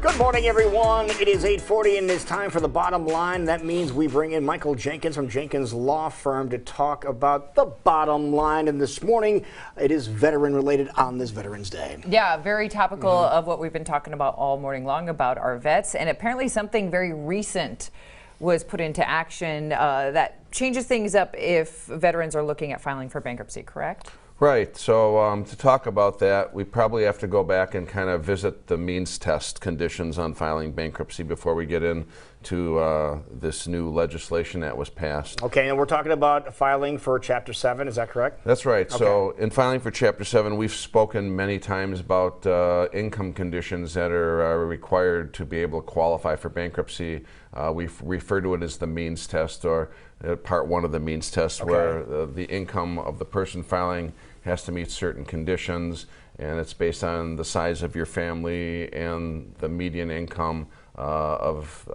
Good morning, everyone. It is 8:40 and it's time for the bottom line. That means we bring in Michael Jankins from Jankins Law Firm to talk about the bottom line. And this morning, it is veteran related on this Veterans Day. Yeah, very topical of what we've been talking about all morning long about our vets. And apparently something very recent was put into action that changes things up if veterans are looking at filing for bankruptcy, correct? Right. So to talk about that, we probably have to go back and kind of visit the means test conditions on filing bankruptcy before we get into this new legislation that was passed. Okay, and we're talking about filing for Chapter 7, is that correct? That's right. Okay. So in filing for Chapter 7, we've spoken many times about income conditions that are required to be able to qualify for bankruptcy. We refer to it as the means test, or part one of the means test, where the income of the person filing has to meet certain conditions, and it's based on the size of your family and the median income of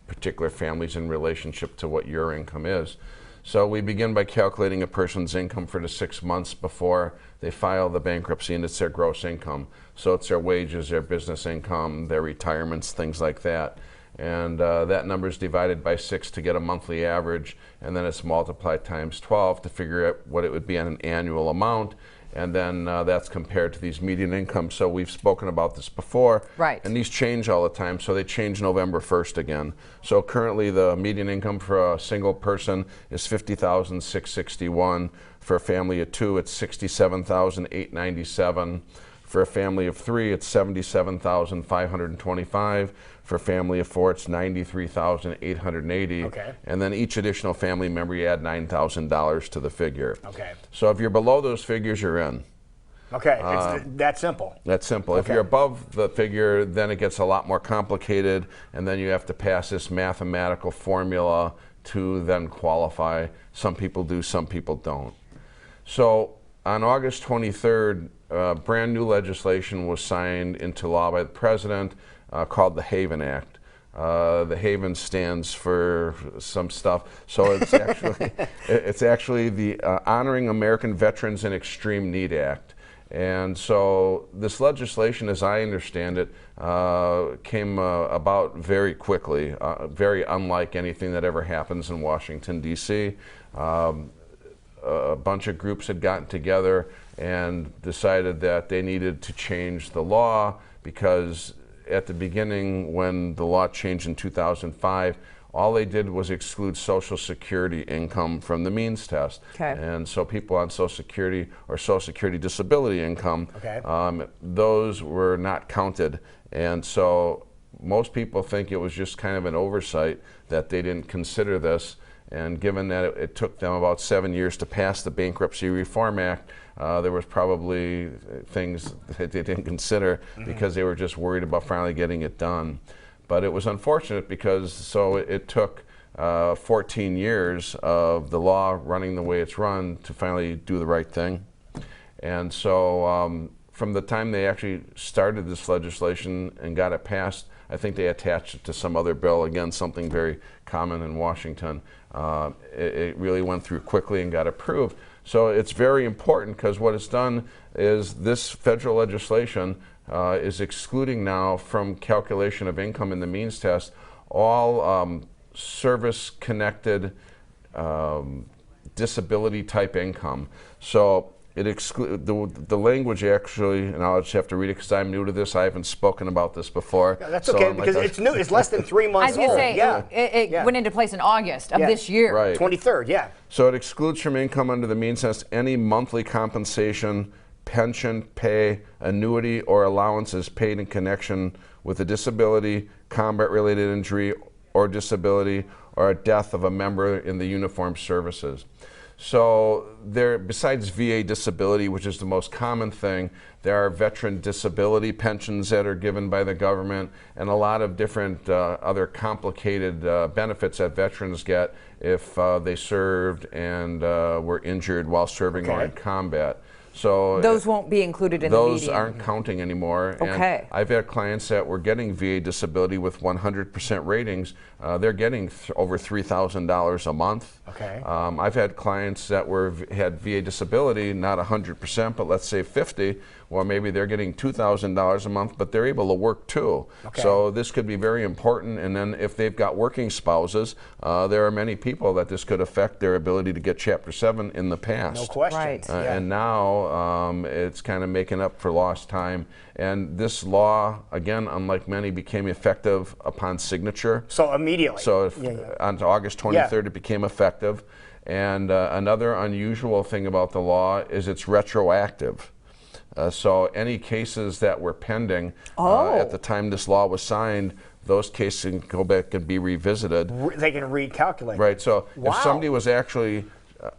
particular families in relationship to what your income is. So we begin by calculating a person's income for the 6 months before they file the bankruptcy, and it's their gross income. So it's their wages, their business income, their retirements, things like that. And that number is divided by 6 to get a monthly average, and then it's multiplied times 12 to figure out what it would be on an annual amount, and then that's compared to these median incomes. So we've spoken about this before, right? And these change all the time, so they change November 1st again. So currently the median income for a single person is $50,661. For a family of 2, it's $67,897. For a family of 3, it's $77,525. For a family of 4, it's $93,880. Okay. And then each additional family member, you add $9,000 to the figure. Okay. So if you're below those figures, you're in. Okay, it's that simple. That's simple. Okay. If you're above the figure, then it gets a lot more complicated, and then you have to pass this mathematical formula to then qualify. Some people do, some people don't. So on August 23rd, brand new legislation was signed into law by the President called the Haven Act. The Haven stands for some stuff, so it's actually the Honoring American Veterans in Extreme Need Act. And so this legislation, as I understand it, came about very quickly, very unlike anything that ever happens in Washington, D.C. A bunch of groups had gotten together and decided that they needed to change the law, because at the beginning, when the law changed in 2005, all they did was exclude Social Security income from the means test. Okay. And so people on Social Security or Social Security disability income, those were not counted. And so most people think it was just kind of an oversight that they didn't consider this. And given that it took them about 7 years to pass the Bankruptcy Reform Act, there was probably things that they didn't consider because they were just worried about finally getting it done. But it was unfortunate because it took 14 years of the law running the way it's run to finally do the right thing. And so from the time they actually started this legislation and got it passed, I think they attached it to some other bill, again, something very common in Washington. It really went through quickly and got approved. So it's very important, because what it's done is this federal legislation is excluding now from calculation of income in the means test all service-connected disability type income. So it excludes the language, actually, and I'll just have to read it because I'm new to this. I haven't spoken about this before. Yeah, that's okay, because it's new. It's less than 3 months old. I was going to say, it went into place in August of this year. Right. 23rd, yeah. So it excludes from income under the means test any monthly compensation, pension, pay, annuity, or allowances paid in connection with a disability, combat-related injury or disability, or a death of a member in the uniformed services. So there, besides VA disability, which is the most common thing, there are veteran disability pensions that are given by the government, and a lot of different other complicated benefits that veterans get if they served and were injured while serving or in combat. So those won't be included in the median. Those aren't counting anymore. Okay. And I've had clients that were getting VA disability with 100% ratings. They're getting over $3,000 a month. Okay. I've had clients that had VA disability, not 100%, but let's say 50, or maybe they're getting $2,000 a month, but they're able to work too. Okay. So this could be very important. And then if they've got working spouses, there are many people that this could affect their ability to get Chapter 7 in the past. No question. Right. And now it's kind of making up for lost time. And this law, again, unlike many, became effective upon signature. So immediately. So if, on August 23rd, it became effective. And another unusual thing about the law is it's retroactive. So any cases that were pending at the time this law was signed, those cases can go back and be revisited. They can recalculate. Right. So Wow. if somebody was actually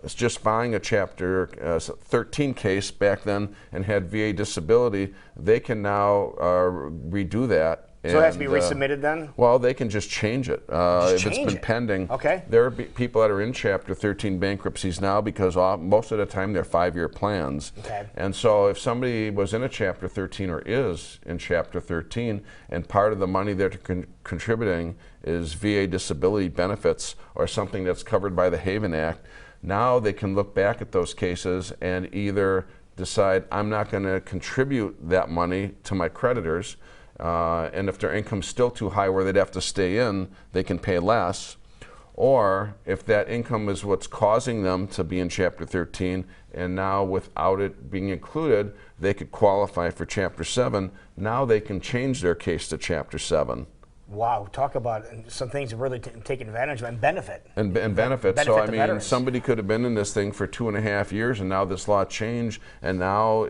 just buying a Chapter 13 case back then and had VA disability, they can now redo that. So it has to be resubmitted then? Well, they can just change it. If it's been pending. Okay. There are people that are in Chapter 13 bankruptcies now because most of the time they're 5-year plans. Okay. And so if somebody was in a Chapter 13 or is in Chapter 13 and part of the money they're contributing is VA disability benefits or something that's covered by the Haven Act, now they can look back at those cases and either decide, I'm not going to contribute that money to my creditors, and if their income's still too high where they'd have to stay in, they can pay less. Or if that income is what's causing them to be in Chapter 13, and now without it being included, they could qualify for Chapter 7, now they can change their case to Chapter 7. Wow, talk about some things that really taken advantage of and benefit. And benefit. So I mean, veterans. somebody could have been in this thing for 2.5 years, and now this law changed, and now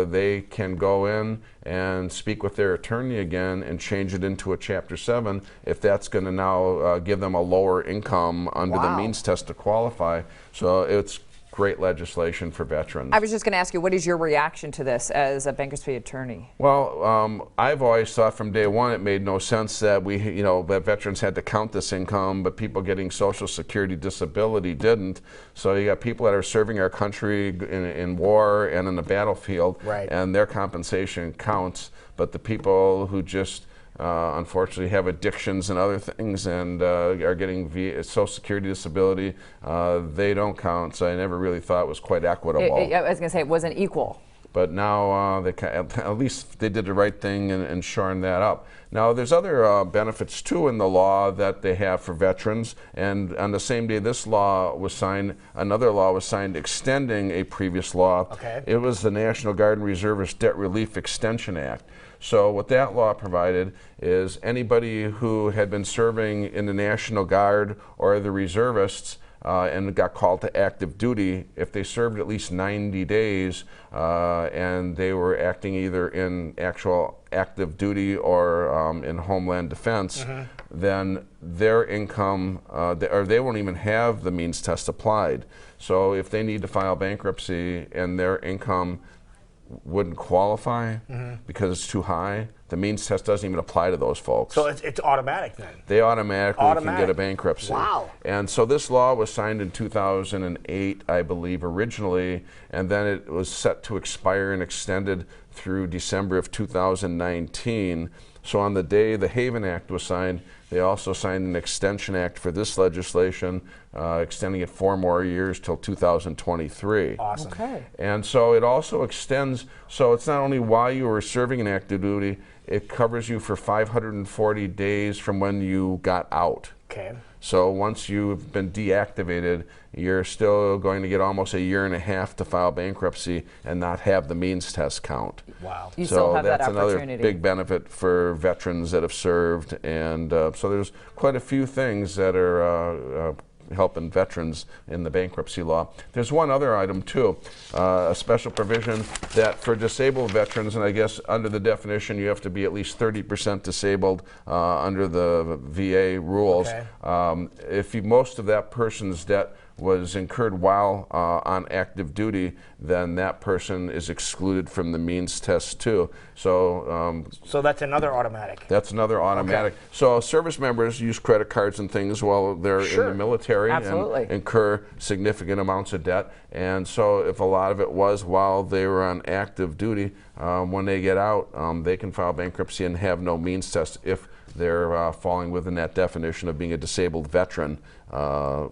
they can go in and speak with their attorney again and change it into a Chapter 7 if that's going to now give them a lower income under the means test to qualify. So it's great legislation for veterans. I was just going to ask you, what is your reaction to this as a bankruptcy attorney? Well, I've always thought from day one it made no sense that that veterans had to count this income, but people getting Social Security disability didn't. So you got people that are serving our country in war and in the battlefield, and their compensation counts, but the people who just unfortunately have addictions and other things and are getting Social Security disability, they don't count. So I never really thought it was quite equitable. I was going to say it wasn't equal. But now at least they did the right thing in shoring that up. Now there's other benefits too in the law that they have for veterans, and on the same day this law was signed, another law was signed extending a previous law. Okay. It was the National Guard and Reservist Debt Relief Extension Act. So what that law provided is anybody who had been serving in the National Guard or the reservists and got called to active duty, if they served at least 90 days and they were acting either in actual active duty or in Homeland Defense, then their income, or they won't even have the means test applied. So if they need to file bankruptcy and their income wouldn't qualify because it's too high, the means test doesn't even apply to those folks. So it's automatic then? They automatically can get a bankruptcy. Wow. And so this law was signed in 2008, I believe, originally, and then it was set to expire and extended through December of 2019. So on the day the Haven Act was signed, they also signed an extension act for this legislation, extending it 4 more years till 2023. Awesome. Okay. And so it also extends, so it's not only while you were serving in active duty, it covers you for 540 days from when you got out. Okay. So once you've been deactivated, you're still going to get almost 1.5 years to file bankruptcy and not have the means test count. Wow. You still have that that's another opportunity. big benefit for veterans that have served, and so there's quite a few things that are helping veterans in the bankruptcy law. There's one other item too, a special provision that for disabled veterans, and I guess under the definition you have to be at least 30% disabled under the VA rules. Okay. If most of that person's debt was incurred while on active duty, then that person is excluded from the means test too. So so that's another automatic. That's another automatic. Okay. So service members use credit cards and things while they're in the military and incur significant amounts of debt. And so if a lot of it was while they were on active duty, when they get out, they can file bankruptcy and have no means test if they're falling within that definition of being a disabled veteran,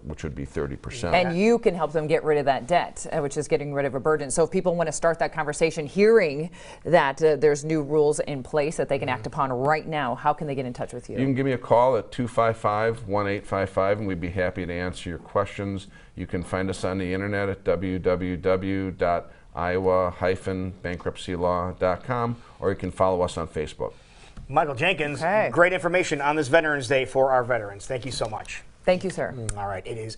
which would be 30%. And you can help them get rid of that debt, which is getting rid of a a burden. So if people want to start that conversation, hearing that there's new rules in place that they can act upon right now, how can they get in touch with you? You can give me a call at 255-1855, and we'd be happy to answer your questions. You can find us on the internet at www.iowa-bankruptcylaw.com, or you can follow us on Facebook. Michael Jankins, great information on this Veterans Day for our veterans. Thank you so much. Thank you, sir. All right, it is